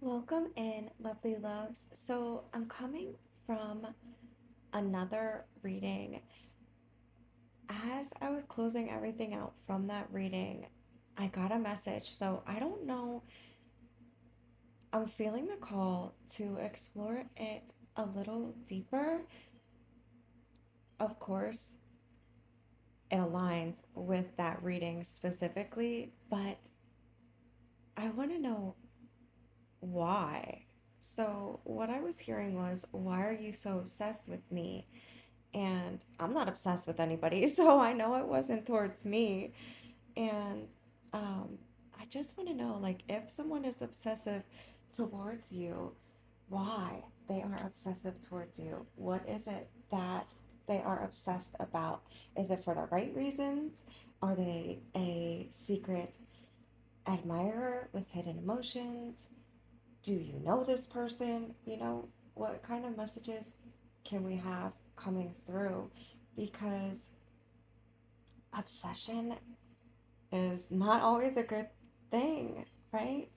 Welcome in, lovely loves. So, I'm coming from another reading. As I was closing everything out from that reading, I got a message. So, I don't know. I'm feeling the call to explore it a little deeper. Of course, it aligns with that reading specifically, but I want to know why. So, what I was hearing was, why are you so obsessed with me? And I'm not obsessed with anybody, so I know it wasn't towards me. And um, I just want to know, like, if someone is obsessive towards you, why they are obsessive towards you? What is it that they are obsessed about? Is it for the right reasons? Are they a secret admirer with hidden emotions? Do you know this person? What kind of messages can we have coming through? Because obsession is not always a good thing, right?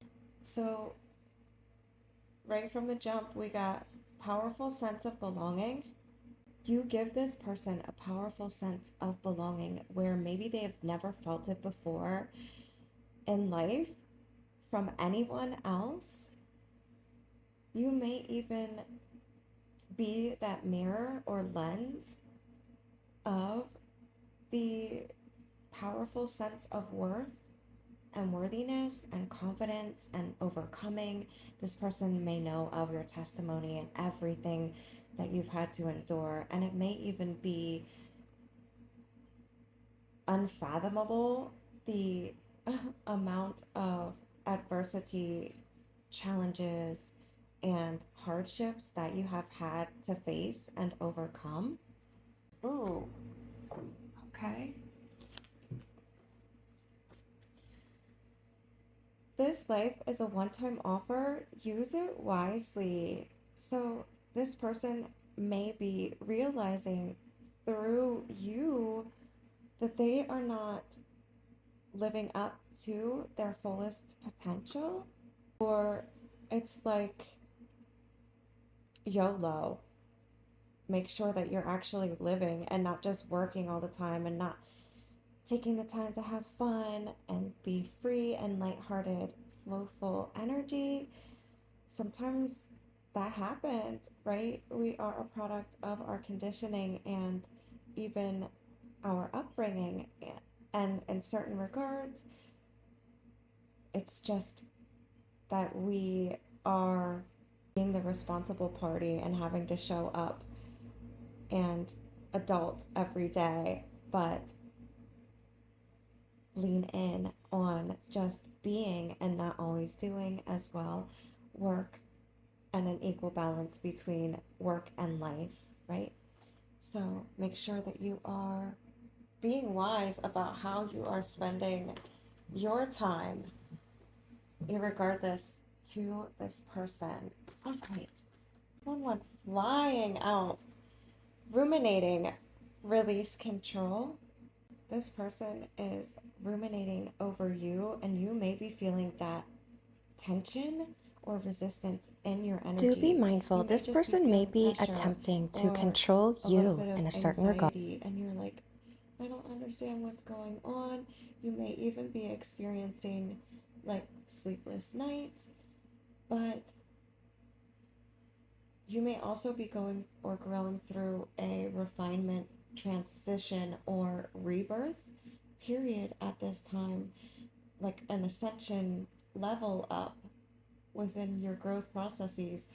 So, right from the jump, we got powerful sense of belonging. You give this person a powerful sense of belonging where maybe they have never felt it before in life from anyone else. You may even be that mirror or lens of the powerful sense of worth and worthiness and confidence and overcoming. This person may know of your testimony and everything that you've had to endure, and it may even be unfathomable the amount of adversity, challenges, and hardships that you have had to face and overcome. Ooh, okay. This life is a one time offer. Use it wisely. So, this person may be realizing through you that they are not living up to their fullest potential, or it's like YOLO. Make sure that you're actually living and not just working all the time and not taking the time to have fun and be free and lighthearted, flowful energy. Sometimes that happens, right? We are a product of our conditioning and even our upbringing. And in certain regards, it's just that we are being the responsible party and having to show up and adult every day, but lean in on just being and not always doing as well. Work and an equal balance between work and life, right? So make sure that you are being wise about how you are spending your time, regardless to this person. All right. Someone flying out, ruminating, release control. This person is ruminating over you, and you may be feeling that tension or resistance in your Do be energy. mindful, You may this just be person may feeling be pressure attempting to or control a little you bit of in a certain regard. anxiety, and you're like, I don't understand what's going on. You may even be experiencing like sleepless nights, but you may also be going or growing through a refinement, transition, or rebirth period at this time, like an ascension level up within your growth processes,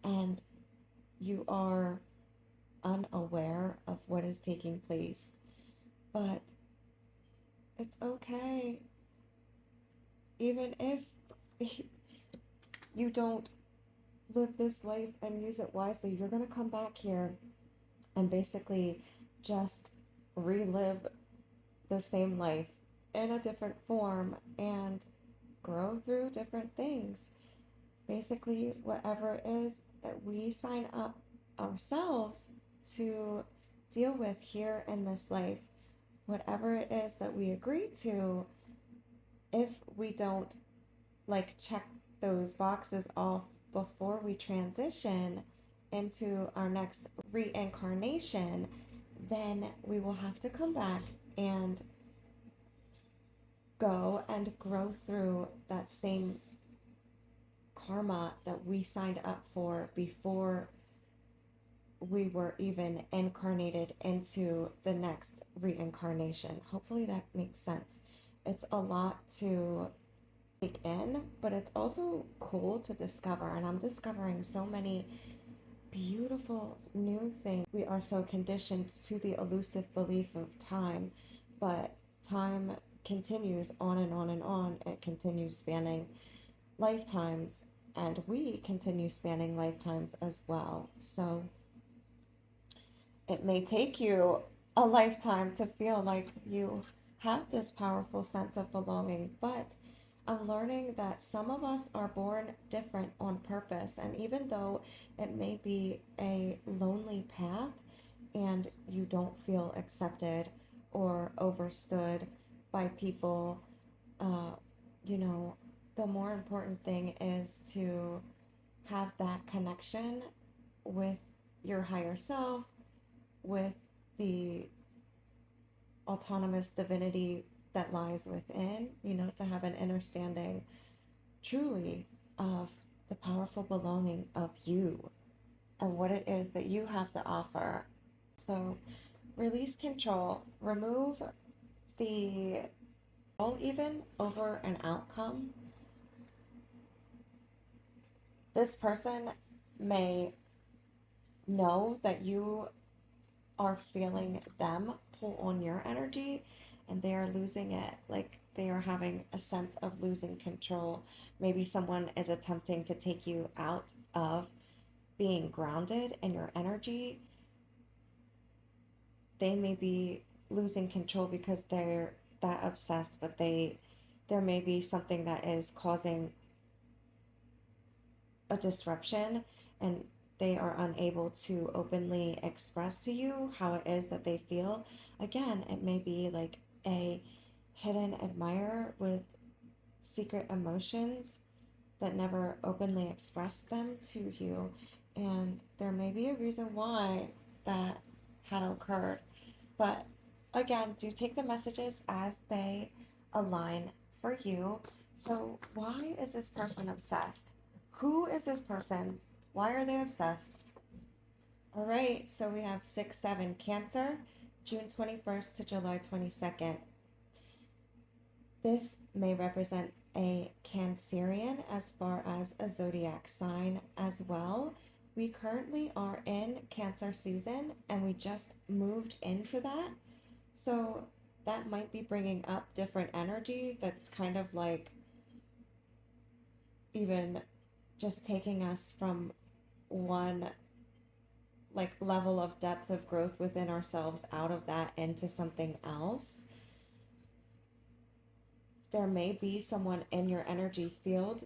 and you are unaware of what is taking place. But it's okay, even if you don't live this life and use it wisely, you're going to come back here and basically just relive the same life in a different form and grow through different things. Basically, whatever it is that we sign up ourselves to deal with here in this life, whatever it is that we agree to, if we don't like check those boxes off before we transition into our next reincarnation, then we will have to come back and go and grow through that same karma that we signed up for before we were even incarnated into the next reincarnation. Hopefully that makes sense. It's a lot to take in, but it's also cool to discover. And I'm discovering so many beautiful new things. We are so conditioned to the elusive belief of time, but time continues on and on and on. It continues spanning lifetimes, and we continue spanning lifetimes as well. So it may take you a lifetime to feel like you have this powerful sense of belonging, but I'm learning that some of us are born different on purpose. And even though it may be a lonely path and you don't feel accepted or overstood by people, uh, you know, the more important thing is to have that connection with your higher self, with the autonomous divinity that lies within, to have an understanding truly of the powerful belonging of you and what it is that you have to offer. So release control, remove the control even over an outcome. This person may know that you are feeling them pull on your energy and they are losing it. Like they are having a sense of losing control. Maybe someone is attempting to take you out of being grounded in your energy. They may be losing control because they're that obsessed, but there may be something that is causing a disruption, and they are unable to openly express to you how it is that they feel. Again, it may be like a hidden admirer with secret emotions that never openly expressed them to you. And there may be a reason why that had occurred. But again, do take the messages as they align for you. So, why is this person obsessed? Who is this person? Why are they obsessed? All right, so we have 6 7 Cancer, June 21st to July 22nd. This may represent a Cancerian as far as a zodiac sign as well. We currently are in Cancer season and we just moved into that. So that might be bringing up different energy that's kind of like even just taking us from one like level of depth of growth within ourselves out of that into something else. There may be someone in your energy field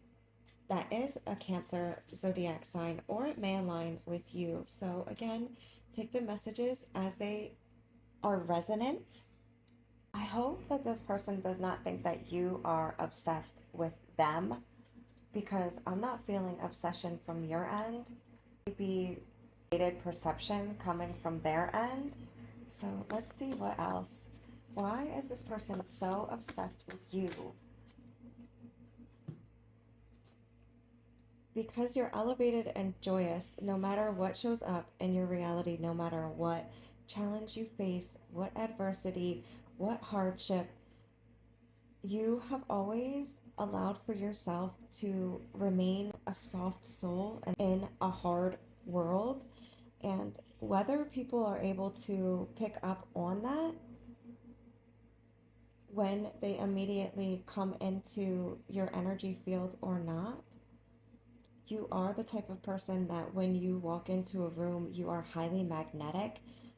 that is a Cancer zodiac sign, or it may align with you. So, again, take the messages as they are resonant. I hope that this person does not think that you are obsessed with them, because I'm not feeling obsession from your end. Maybe perception coming from their end. So let's see what else. Why is this person so obsessed with you? Because you're elevated and joyous no matter what shows up in your reality, no matter what challenge you face, what adversity, what hardship. You have always allowed for yourself to remain a soft soul and in a hard world. And whether people are able to pick up on that when they immediately come into your energy field or not, you are the type of person that when you walk into a room, you are highly magnetic.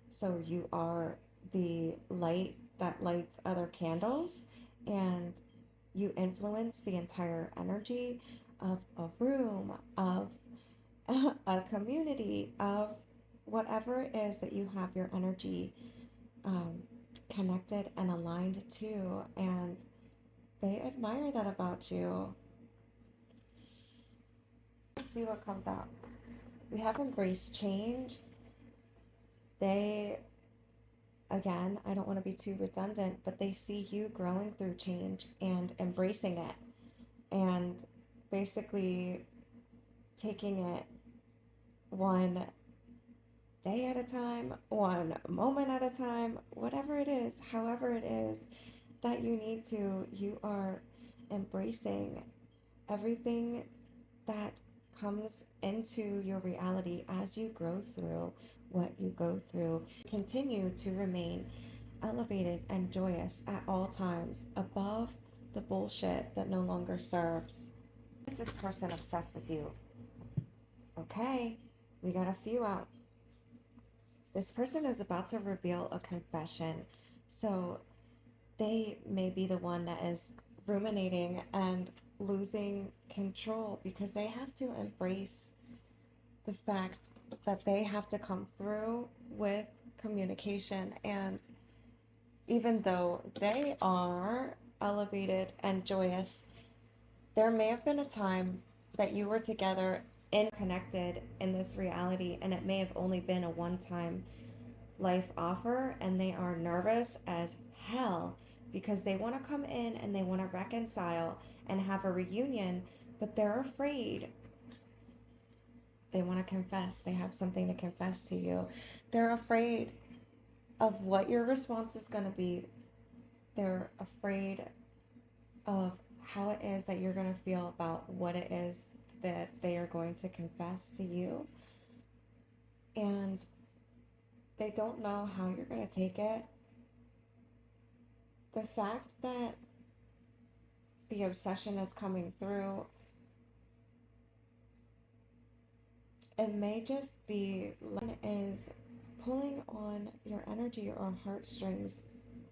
So you are the light that lights other candles, and you influence the entire energy of a room, of a community, of whatever it is that you have your energy um, connected and aligned to. And they admire that about you. see what comes out. We have embraced change. They, again, I don't want to be too redundant, but they see you growing through change and embracing it and basically taking it one day at a time, one moment at a time, whatever it is, however it is that you need to, you are embracing everything that comes into your reality as you grow through what you go through. Continue to remain elevated and joyous at all times, above the bullshit that no longer serves. Is this person obsessed with you? Okay, we got a few out. This person is about to reveal a confession. So they may be the one that is ruminating and losing control because they have to embrace the fact that they have to come through with communication. And even though they are elevated and joyous, there may have been a time that you were together and connected in this reality, and it may have only been a one-time life offer, and they are nervous as hell because they want to come in and they want to reconcile and have a reunion, but they're afraid. They want to confess. They have something to confess to you. They're afraid of what your response is going to be. They're afraid of how it is that you're going to feel about what it is that they are going to confess to you. And they don't know how you're going to take it. The fact that the obsession is coming through, it may just be is pulling on your energy or heartstrings,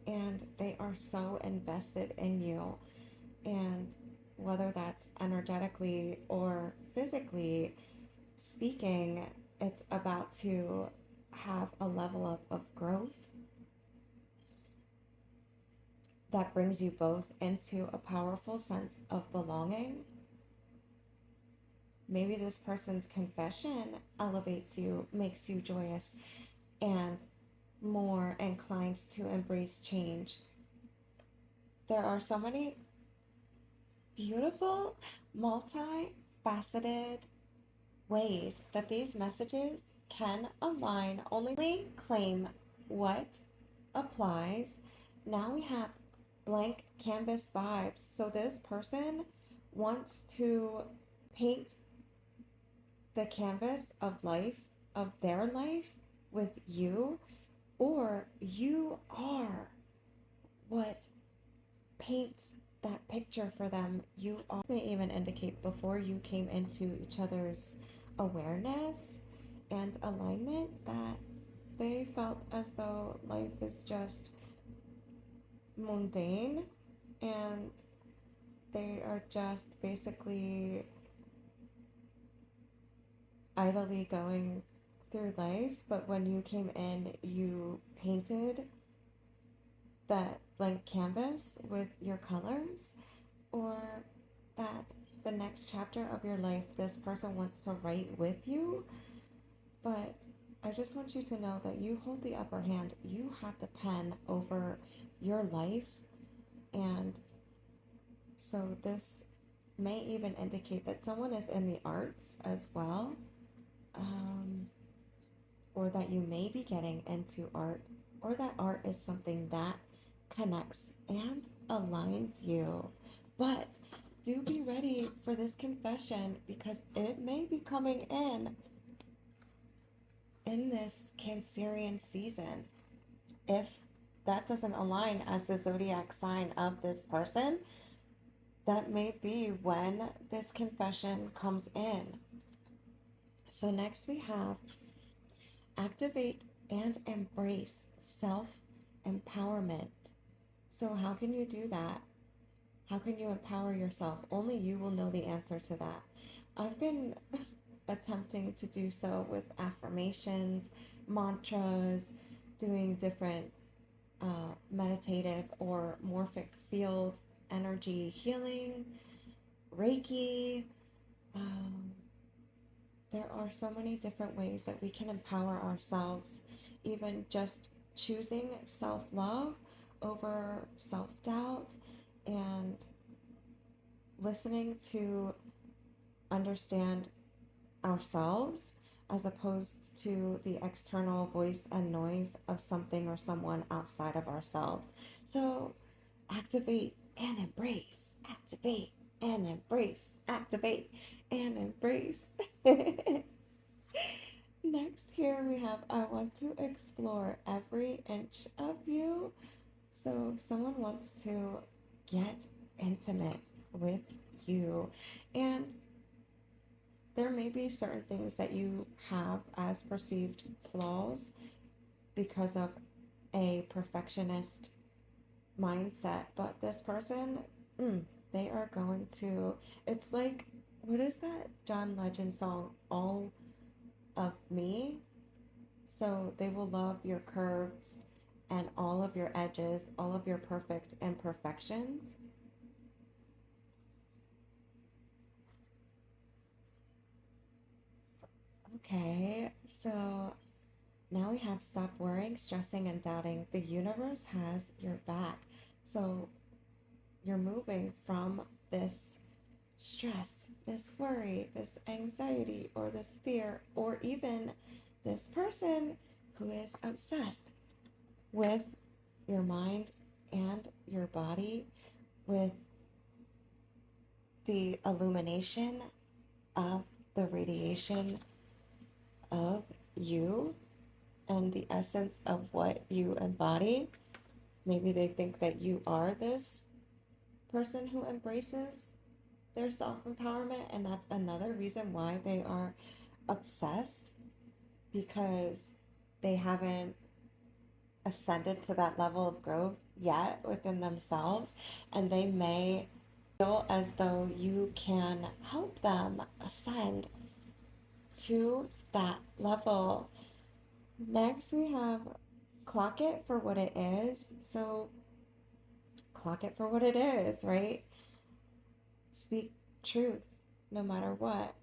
and they are so invested in you. And whether that's energetically or physically speaking, it's about to have a level up of growth that brings you both into a powerful sense of belonging. Maybe this person's confession elevates you, makes you joyous, and more inclined to embrace change. There are so many beautiful, multi-faceted ways that these messages can align. Only claim what applies. Now we have blank canvas vibes. So this person wants to paint the canvas of life, of their life with you, or you are what paints that picture for them. You may even indicate before you came into each other's awareness and alignment that they felt as though life is just mundane and they are just basically idly going through life. But when you came in, you painted that blank canvas with your colors, or that the next chapter of your life this person wants to write with you. But I just want you to know that you hold the upper hand. You have the pen over your life. And so this may even indicate that someone is in the arts as well, or that you may be getting into art, or that art is something that connects and aligns you. But do be ready for this confession because it may be coming in this Cancerian season. If that doesn't align as the zodiac sign of this person, that may be when this confession comes in. So next we have activate and embrace self-empowerment. So how can you do that? How can you empower yourself? Only you will know the answer to that. I've been attempting to do so with affirmations, mantras, doing different meditative or morphic field energy healing, Reiki, are so many different ways that we can empower ourselves, even just choosing self love over self doubt and listening to understand ourselves as opposed to the external voice and noise of something or someone outside of ourselves. So activate and embrace, activate and embrace, activate and embrace. Next, here we have I want to explore every inch of you. So, someone wants to get intimate with you, and there may be certain things that you have as perceived flaws because of a perfectionist mindset, but this person, they are going to, it's like, what is that John Legend song, All of Me? So they will love your curves and all of your edges, all of your perfect imperfections. Okay, so now we have stop worrying, stressing, and doubting. The universe has your back. So you're moving from this stress, this worry, this anxiety, or this fear, or even this person who is obsessed with your mind and your body, with the illumination of the radiation of you and the essence of what you embody. Maybe they think that you are this person who embraces their self empowerment, and that's another reason why they are obsessed, because they haven't ascended to that level of growth yet within themselves, and they may feel as though you can help them ascend to that level. Next, we have clock it for what it is. So, clock it for what it is, right? Speak truth no matter what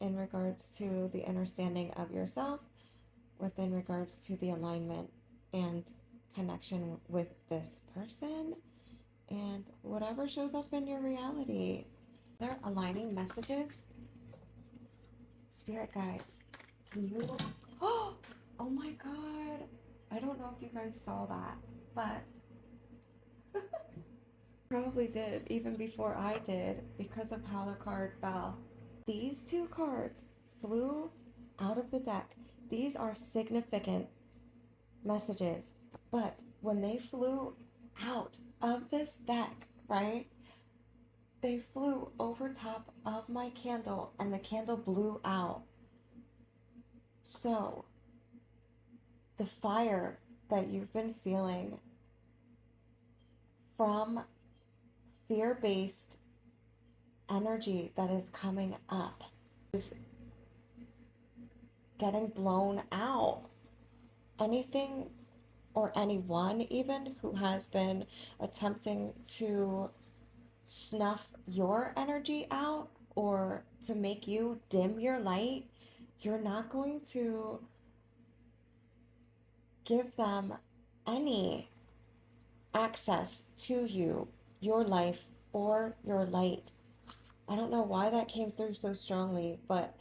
in regards to the understanding of yourself, within regards to the alignment and connection with this person, and whatever shows up in your reality. They're aligning messages. Spirit guides, can you? Oh, oh my God. I don't know if you guys saw that, but probably did even before I did because of how the card fell. These two cards flew out of the deck. These are significant messages, but when they flew out of this deck, right? They flew over top of my candle and the candle blew out. So, the fire that you've been feeling from fear based energy that is coming up is getting blown out. Anything or anyone, even who has been attempting to snuff your energy out or to make you dim your light, you're not going to give them any access to you, your life, or your light. I don't know why that came through so strongly, but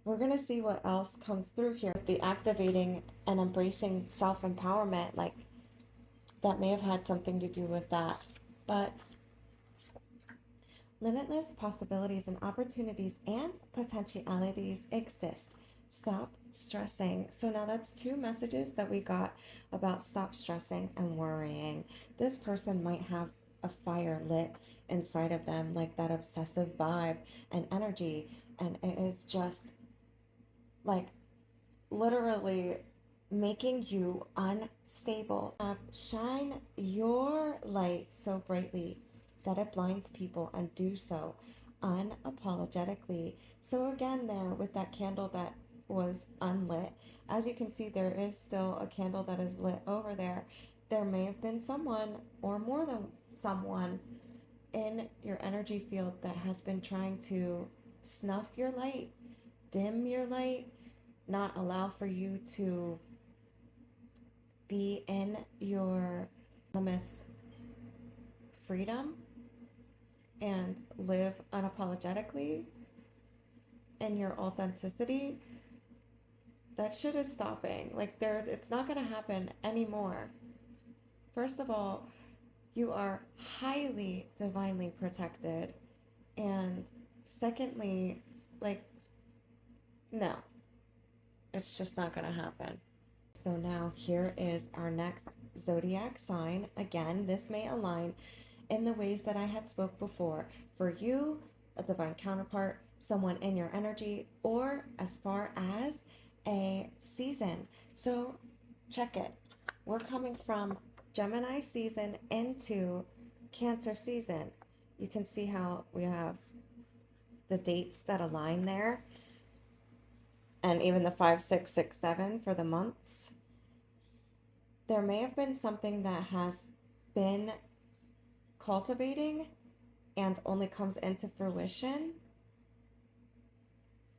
we're going to see what else comes through here. The activating and embracing self empowerment, like that may have had something to do with that. But limitless possibilities and opportunities and potentialities exist. Stop stressing. So now that's two messages that we got about stop stressing and worrying. This person might have a fire lit inside of them, like that obsessive vibe and energy, and it is just like literally making you unstable. Shine your light so brightly that it blinds people, and do so unapologetically. So, again, there with that candle that was unlit, as you can see, there is still a candle that is lit over there. There may have been someone, or more than someone, in your energy field that has been trying to snuff your light dim your light, not allow for you to be in your autonomous freedom and live unapologetically in your authenticity, that shit is stopping. Like it's not gonna happen anymore. First of all, you are highly divinely protected. And secondly, like, no, it's just not gonna happen. So now here is our next zodiac sign. Again, this may align in the ways that I had spoke before. For you, a divine counterpart, someone in your energy, or as far as a season. So check it. We're coming from Gemini season into Cancer season. You can see how we have the dates that align there, and even the 5, 6, 6, 7 for the months. There may have been something that has been cultivating and only comes into fruition.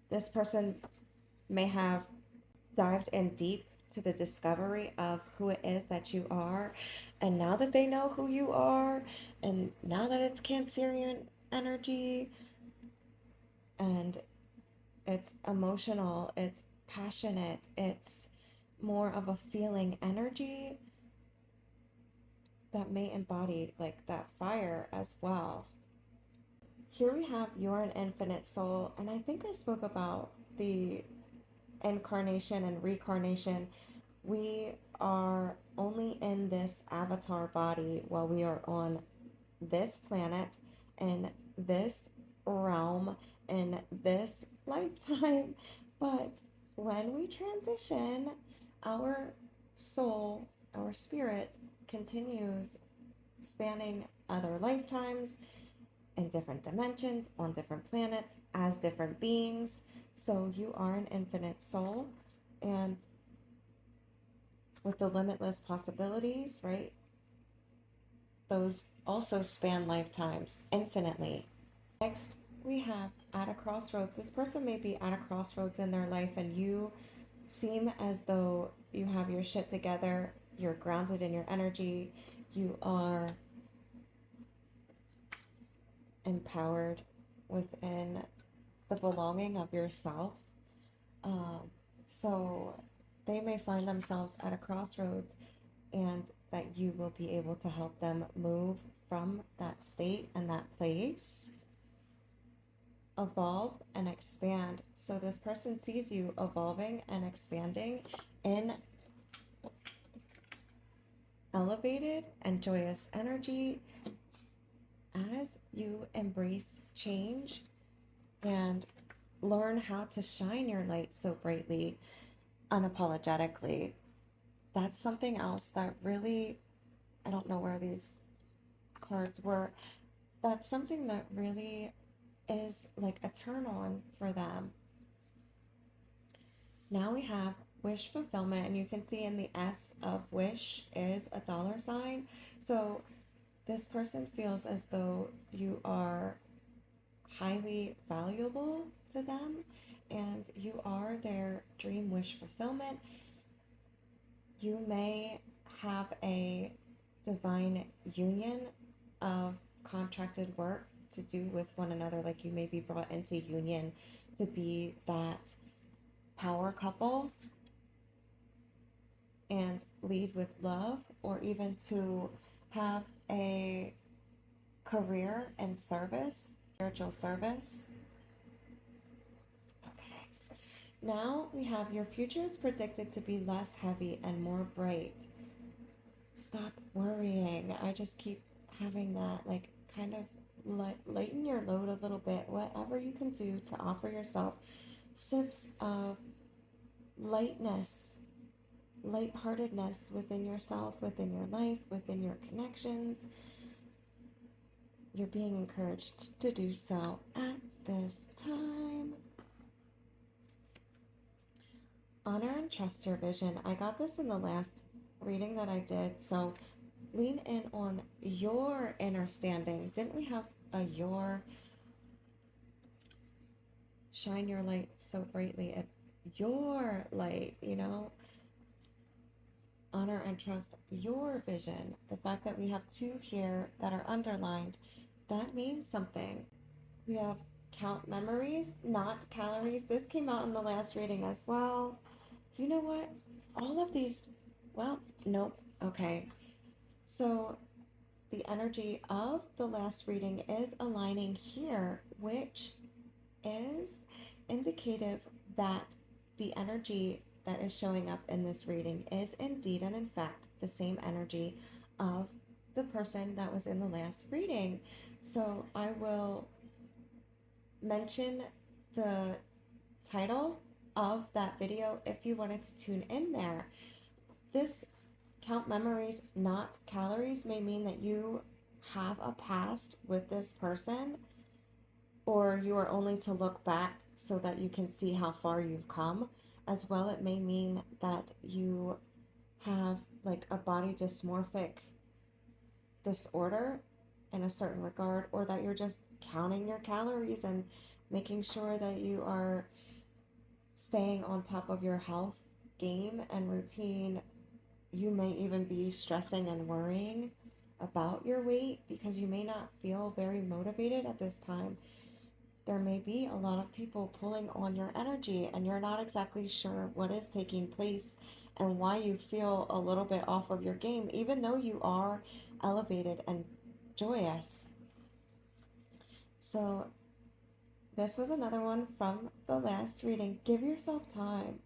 This person may have dived in deep to the discovery of who it is that you are. And now that they know who you are, and now that it's Cancerian energy and it's emotional, it's passionate, it's more of a feeling energy that may embody like that fire as well. Here we have You're an Infinite Soul, and I think I spoke about the incarnation and reincarnation. We are only in this avatar body while we are on this planet, in this realm, in this lifetime. But when we transition, our soul, our spirit continues spanning other lifetimes in different dimensions, on different planets, as different beings. So you are an infinite soul, and with the limitless possibilities, right? Those also span lifetimes infinitely. Next, we have at a crossroads. This person may be at a crossroads in their life, and you seem as though you have your shit together, you're grounded in your energy, you are empowered within the belonging of yourself. So they may find themselves at a crossroads, and that you will be able to help them move from that state and that place, evolve and expand. So this person sees you evolving and expanding in elevated and joyous energy as you embrace change and learn how to shine your light so brightly, unapologetically. That's something else that really, I don't know where these cards were, that's something that really is like a turn on for them. Now we have wish fulfillment, and you can see in the S of wish is a $sign. So this person feels as though you are highly valuable to them, and you are their dream wish fulfillment. You may have a divine union of contracted work to do with one another. Like you may be brought into union to be that power couple and lead with love, or even to have a career and service, spiritual service. Okay. Now we have your future is predicted to be less heavy and more bright. Stop worrying. I just keep having that, like, kind of lighten your load a little bit. Whatever you can do to offer yourself sips of lightness, lightheartedness within yourself, within your life, within your connections. You're being encouraged to do so at this time. Honor and trust your vision. I got this in the last reading that I did, so lean in on your inner standing. Didn't we have a your? shine your light so brightly at your light, honor and trust your vision. The fact that we have two here that are underlined, that means something. We have count memories, not calories. This came out in the last reading as well. You know what? All of these, well, nope. Okay. So the energy of the last reading is aligning here, which is indicative that the energy that is showing up in this reading is indeed and in fact the same energy of the person that was in the last reading. So I will mention the title of that video if you wanted to tune in there. This count memories, not calories, may mean that you have a past with this person, or you are only to look back so that you can see how far you've come. As well, it may mean that you have like a body dysmorphic disorder in a certain regard, or that you're just counting your calories and making sure that you are staying on top of your health game and routine. You may even be stressing and worrying about your weight because you may not feel very motivated at this time. There may be a lot of people pulling on your energy, and you're not exactly sure what is taking place and why you feel a little bit off of your game, even though you are elevated and joyous. So, this was another one from the last reading. Give yourself time.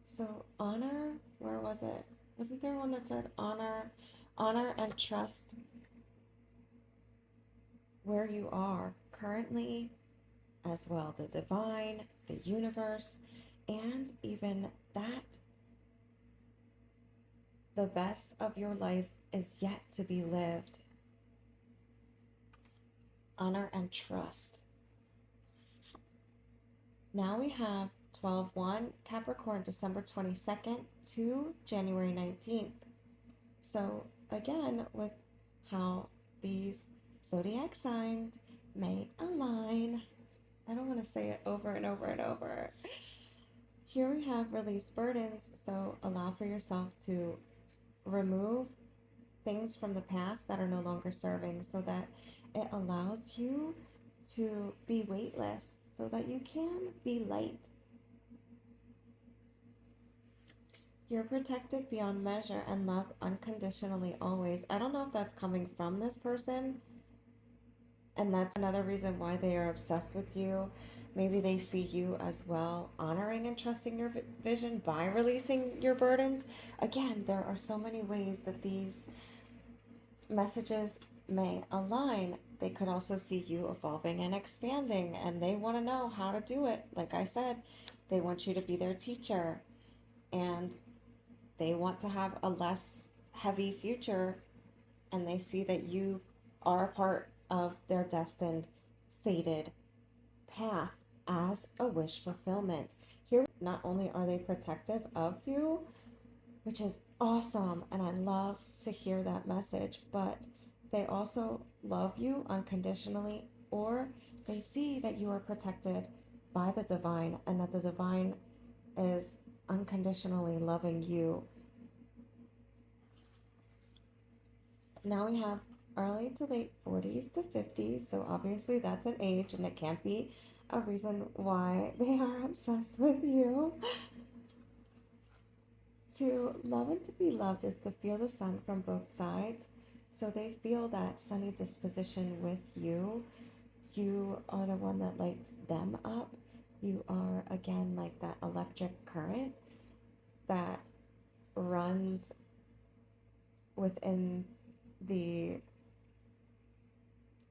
So, honor, where was it? Wasn't there one that said honor and trust where you are currently as well, the divine, the universe, and even that the best of your life is yet to be lived. Honor and trust. Now we have 12/1 Capricorn, December 22nd to January 19th. So again, with how these zodiac signs may align, I don't want to say it over and over and over. Here we have release burdens. So allow for yourself to remove things from the past that are no longer serving, so that it allows you to be weightless, so that you can be light. You're protected beyond measure and loved unconditionally always. I don't know if that's coming from this person, and that's another reason why they are obsessed with you. Maybe they see you as well honoring and trusting your vision by releasing your burdens. Again, there are so many ways that these messages may align. They could also see you evolving and expanding, and they want to know how to do it. Like I said, they want you to be their teacher, and they want to have a less heavy future, and they see that you are a part of their destined, fated path as a wish fulfillment. Here, not only are they protective of you, which is awesome, and I love to hear that message, but they also love you unconditionally, or they see that you are protected by the divine, and that the divine is unconditionally loving you. Now we have early to late 40s to 50s, so obviously that's an age, and it can't be a reason why they are obsessed with you. To love and to be loved is to feel the sun from both sides. So they feel that sunny disposition with you. You are the one that lights them up. You are, again, like that electric current that runs within the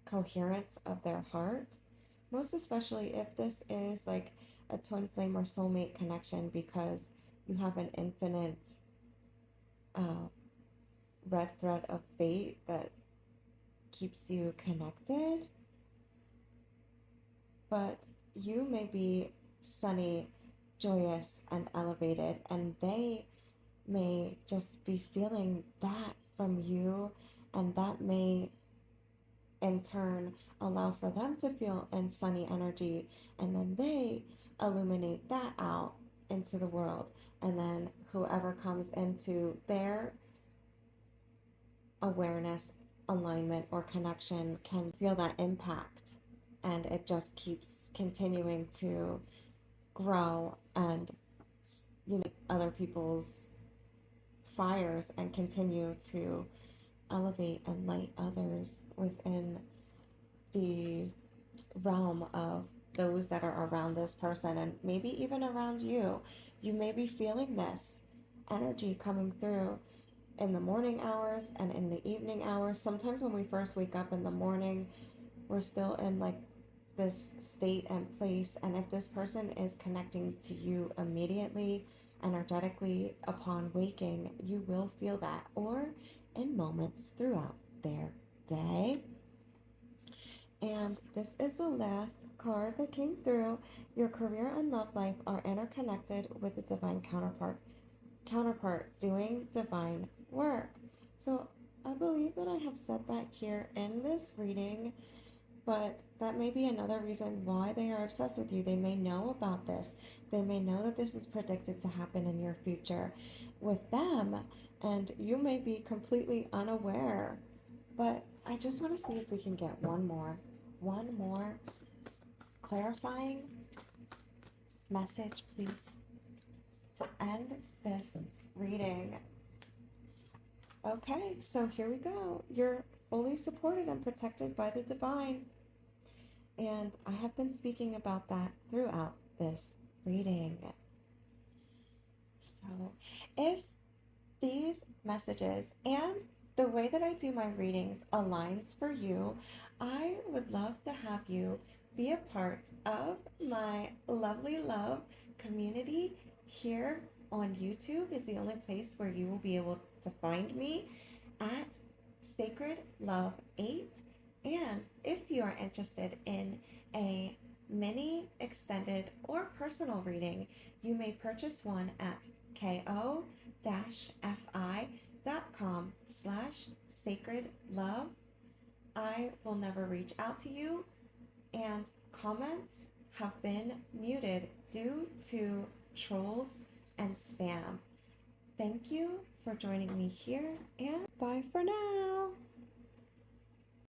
coherence of their heart. Most especially if this is like a twin flame or soulmate connection, because you have an infinite red thread of fate that keeps you connected. But you may be sunny, joyous, and elevated, and they may just be feeling that from you, and that may in turn allow for them to feel in sunny energy, and then they illuminate that out into the world. And then whoever comes into their awareness, alignment, or connection can feel that impact. And it just keeps continuing to grow and, other people's fires and continue to elevate and light others within the realm of those that are around this person and maybe even around you. You may be feeling this energy coming through in the morning hours and in the evening hours. Sometimes when we first wake up in the morning, we're still in like this state and place. And if this person is connecting to you immediately, energetically, upon waking, you will feel that, or in moments throughout their day. And this is the last card that came through. Your career and love life are interconnected with the divine counterpart doing divine work. So I believe that I have said that here in this reading, but that may be another reason why they are obsessed with you. They may know about this. They may know that this is predicted to happen in your future with them, and you may be completely unaware. But I just want to see if we can get one more clarifying message, please, to end this reading. Okay, so here we go. You're fully supported and protected by the divine. And I have been speaking about that throughout this reading. So if these messages and the way that I do my readings aligns for you, I would love to have you be a part of my lovely love community. Here on YouTube is the only place where you will be able to find me at Sacred Love 8. And if you are interested in a mini, extended, or personal reading, you may purchase one at ko-fi.com/sacred love. I will never reach out to you, and comments have been muted due to trolls and spam. Thank you for joining me here, and bye for now.